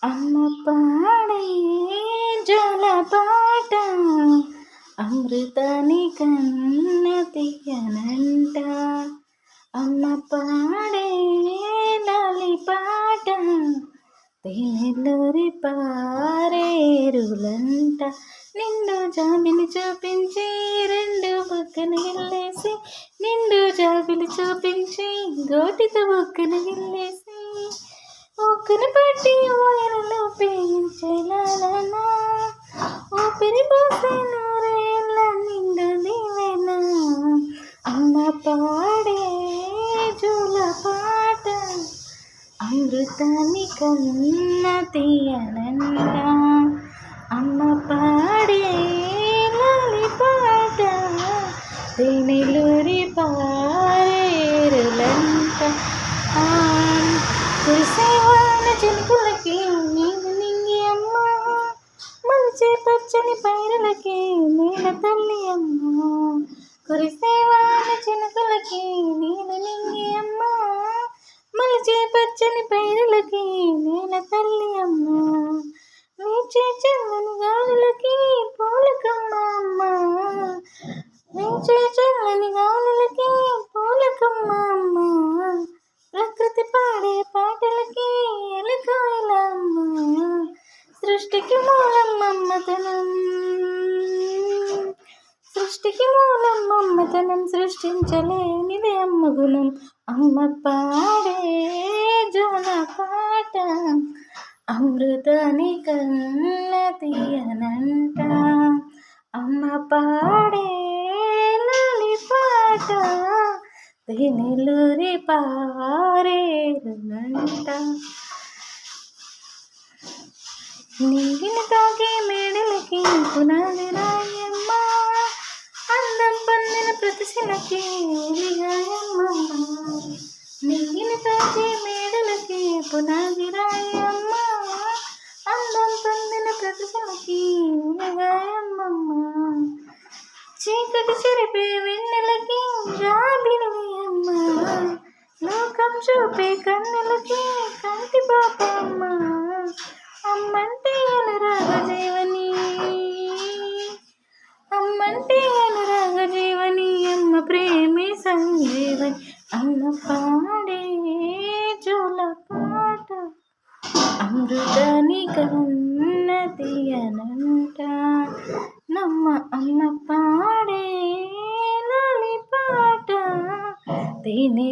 అమ్మ పాడే జలపాట అమృతాని కన్న తీయనంట. అమ్మ పాడే లాలిపాట తేనెలూరి పారేరులంట. నిండు జాబిలి చూపించి రెండు బుక్కను గిల్లేసి, నిండు జాబిలి చూపించి గోటితో బుక్కను గిల్లేసి, ఒక్కని పట్టి ఊయలలో పేయించేలాలనా, ఊపిరి పోసే నూరేళ్ళ నిండు నీవేనా. అమ్మ పాడే జోలపాట అమృతాన్ని కన్న తీయనంట. అమ్మ పాడే లాలిపాట తేనెలూరి పారేరులంట. కురిసేవాన చినుకులకి నీవు నింగి అమ్మ, మలిచే పచ్చని పైరులకి నేల తల్లి అమ్మ. కురిసేవాన చినుకులకి నీవు నింగి అమ్మ, మలిచే పచ్చని పైరులకి నేల తల్లి అమ్మ. వీచే చల్లని గాలులకి పూలకమ్మ అమ్మ, వీచే చల్లని గాలులకి పూలకమ్మ అమ్మ. ప్రకృతి పాడే పాటలకి ఎలుకోయలమ్మ, సృష్టికి మూలం మమ్మతనం, సృష్టికి మూలం మమ్మతనం, సృష్టించలేనిదే అమ్మ గుణం. అమ్మ పాడే జోలపాట అమృతాని కన్న తీయనంట. అమ్మ పాడే లాలిపాట తేనెలూరి పారేరులంట. నీటిని తాగే మేడలకి పునాది రాయమ్మ, అందం పొందిన ప్రతిశలకి ఉలిగాయమ్మ. నీటిని తాగే మేడలకి పునాది రాయమ్మ, అందం పొందిన ప్రతిశలకి ఉలిగాయమ్మ. చీకటి చెరిపే వెన్నెలకి జాబిలివి అమ్మ, లోకం చూపే కన్నులకి కంటి పాపమ్మ. అమ్మంటే అనురాగ జీవని, అమ్మంటే అనురాగ జీవని, అమ్మ ప్రేమే సంజీవని. అమ్మ పాడే జోలపాట అమృతాని కన్న తీయనంట. నమ్మ అమ్మ పాడే లాలిపాట తేనె